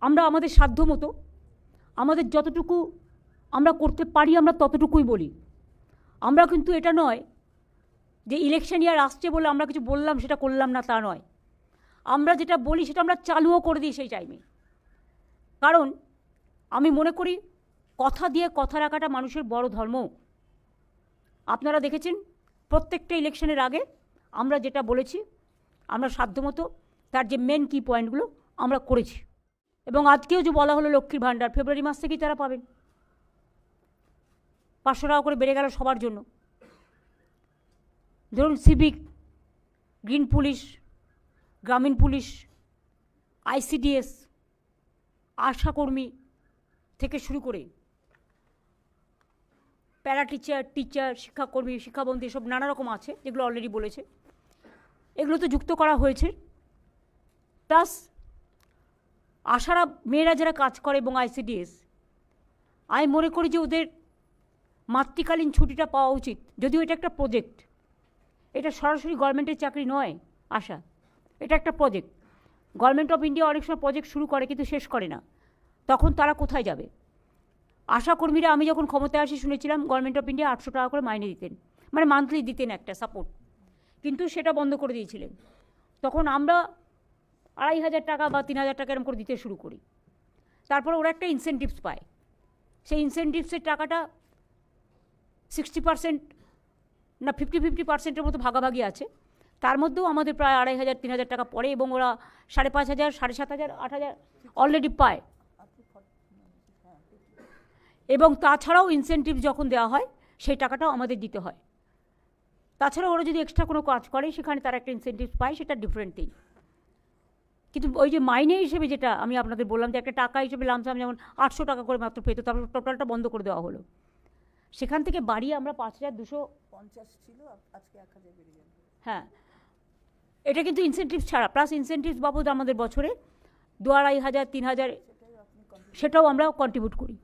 আমরা আমাদের সাধ্য মতো আমাদের যতটুকু আমরা করতে পারি আমরা ততটুকুই বলি। আমরা কিন্তু এটা নয় যে ইলেকশন ইয়ার আসছে বলে আমরা কিছু বললাম সেটা করলাম না, তা নয়। আমরা যেটা বলি সেটা আমরা চালুও করে দিই সেই টাইমে। কারণ আমি মনে করি কথা দিয়ে কথা রাখাটা মানুষের বড় ধর্ম। আপনারা দেখেছেন প্রত্যেকটা ইলেকশনের আগে আমরা যেটা বলেছি আমরা সাধ্যমতো তার যে মেন কি পয়েন্টগুলো আমরা করেছি। এবং আজকেও যে বলা হলো লক্ষ্মীর ভাণ্ডার ফেব্রুয়ারি মাস থেকেই তারা পাবেন। 500 টাকা করে বেড়ে গেল সবার জন্য। ধরুন সিভিক, গ্রিন পুলিশ, গ্রামীণ পুলিশ, ICDS, আশাকর্মী থেকে শুরু করে প্যারা টিচার, শিক্ষাকর্মী, শিক্ষাবন্ধী সব নানা রকম আছে যেগুলো অলরেডি বলেছে, এগুলো তো যুক্ত করা হয়েছে। প্লাস আশারা মেয়েরা যারা কাজ করে এবং ICDS, আমি মনে করি যে ওদের মাতৃকালীন ছুটিটা পাওয়া উচিত। যদিও এটা একটা প্রজেক্ট, এটা সরাসরি গভর্নমেন্টের চাকরি নয় আশা, এটা একটা প্রজেক্ট। গভর্নমেন্ট অফ ইন্ডিয়া অনেক সময় প্রজেক্ট শুরু করে কিন্তু শেষ করে না, তখন তারা কোথায় যাবে? আশাকর্মীরা আমি যখন ক্ষমতায় আসি শুনেছিলাম গভর্নমেন্ট অফ ইন্ডিয়া 800 টাকা করে মাইনে দিতেন, মানে মান্থলি দিতেন একটা সাপোর্ট, কিন্তু সেটা বন্ধ করে দিয়েছিলেন। তখন আমরা 2500 টাকা বা 3000 টাকা এরকম করে দিতে শুরু করি। তারপরে ওরা একটা ইনসেন্টিভস পায়, সেই ইনসেন্টিভসের টাকাটা 60% না 50-50% মতো ভাগাভাগি আছে। তার মধ্যেও আমাদের প্রায় 2500-3000 টাকা পড়ে এবং ওরা 5500, 7500, 8000 অলরেডি পায়। এবং তাছাড়াও ইনসেন্টিভ যখন দেওয়া হয় সেই টাকাটাও আমাদের দিতে হয়। তাছাড়া ওরা যদি এক্সট্রা কোনো কাজ করে সেখানে তারা একটা ইনসেন্টিভ পায়, সেটা ডিফারেন্ট থিং। কিন্তু ওই যে মাইনে হিসেবে যেটা আমি আপনাদের বললাম যে একটা টাকা হিসেবে লামসাম যেমন 800 টাকা করে মাত্র পেত, তারপর টোটালটা বন্ধ করে দেওয়া হলো। সেখান থেকে বাড়িয়ে আমরা 5250 ছিল, আজকে 1000 বেড়ে গেল। হ্যাঁ, এটা কিন্তু ইনসেন্টিভ ছাড়া, প্লাস ইনসেন্টিভ বাবদ আমাদের বছরে 2500, 3000 সেটাও আমরা কন্ট্রিবিউট করি।